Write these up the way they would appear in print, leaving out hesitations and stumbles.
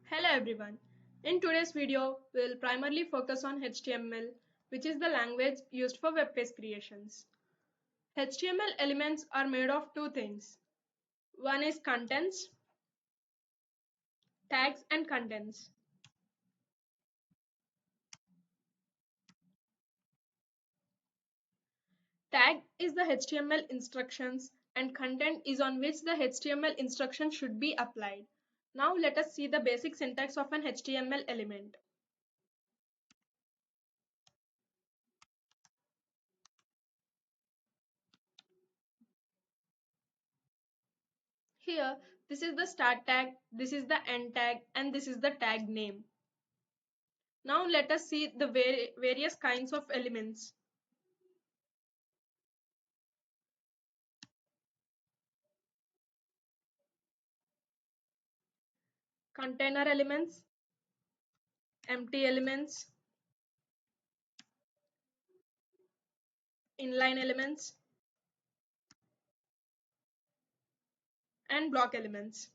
Hello everyone. In today's video, we'll primarily focus on HTML, which is the language used for web page creations. HTML elements are made of two things. One is contents, tags and contents. Tag is the HTML instructions and content is on which the HTML instruction should be applied. Now let us see the basic syntax of an HTML element. Here, this is the start tag, this is the end tag, and this is the tag name. Now let us see the various kinds of elements. Container elements, empty elements, inline elements, and block elements.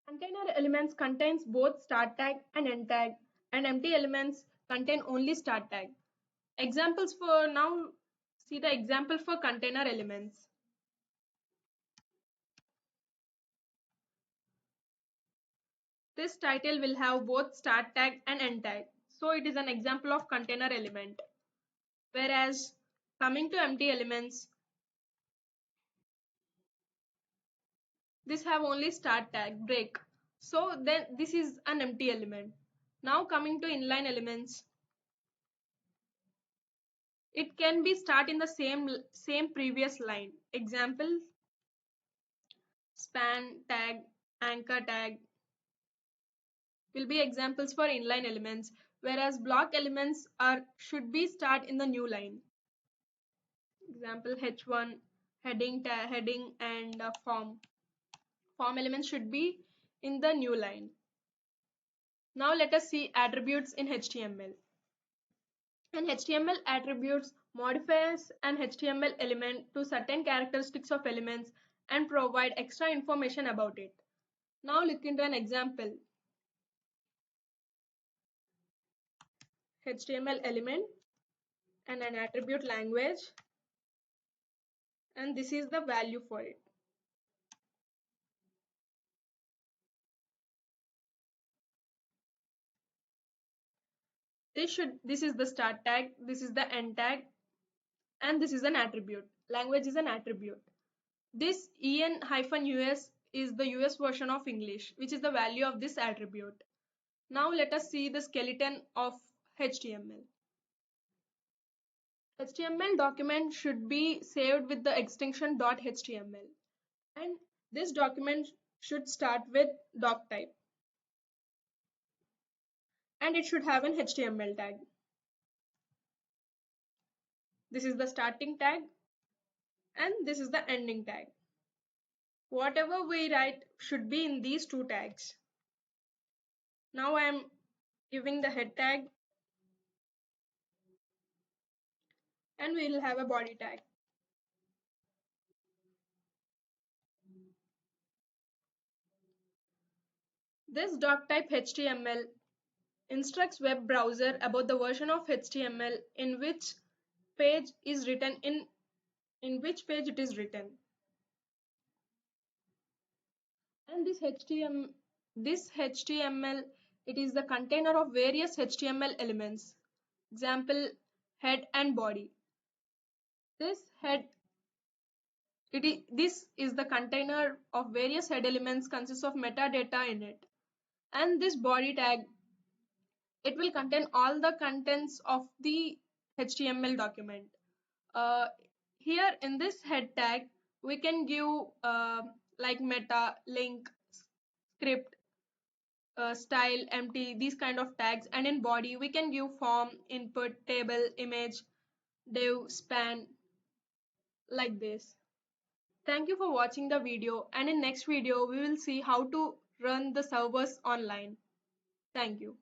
Container elements contains both start tag and end tag, and empty elements contain only start tag. Examples for now, see the example for container elements. This title will have both start tag and end tag. So it is an example of container element. Whereas coming to empty elements, this have only start tag break. So then this is an empty element. Now coming to inline elements, it can be start in the same previous line. Example, span tag, anchor tag will be examples for inline elements, whereas block elements are should be start in the new line. Example h1, heading and form. Form elements should be in the new line. Now let us see attributes in HTML. An HTML attributes modifies an HTML element to certain characteristics of elements and provide extra information about it. Now look into an example. HTML element and an attribute language, and this is the value for it. This is the start tag, this is the end tag, and this is an attribute. Language is an attribute. This en-us is the US version of English, which is the value of this attribute. Now let us see the skeleton of HTML. HTML document should be saved with the extension .html, and this document should start with doc type, and it should have an HTML tag. This is the starting tag and this is the ending tag. Whatever we write should be in these two tags. Now I am giving the head tag and we will have a body tag. This doc type HTML instructs web browser about the version of HTML in which page is written in which page it is written. And this HTML, it is the container of various HTML elements. Example, head and body. This is the container of various head elements consists of metadata in it. And this body tag, it will contain all the contents of the HTML document. Uh, Here in this head tag, we can give like meta, link, script, style, empty, these kind of tags. And in body, we can give form, input, table, image, div, span, like this. Thank you for watching the video, and in next video we will see how to run the servers online. Thank you.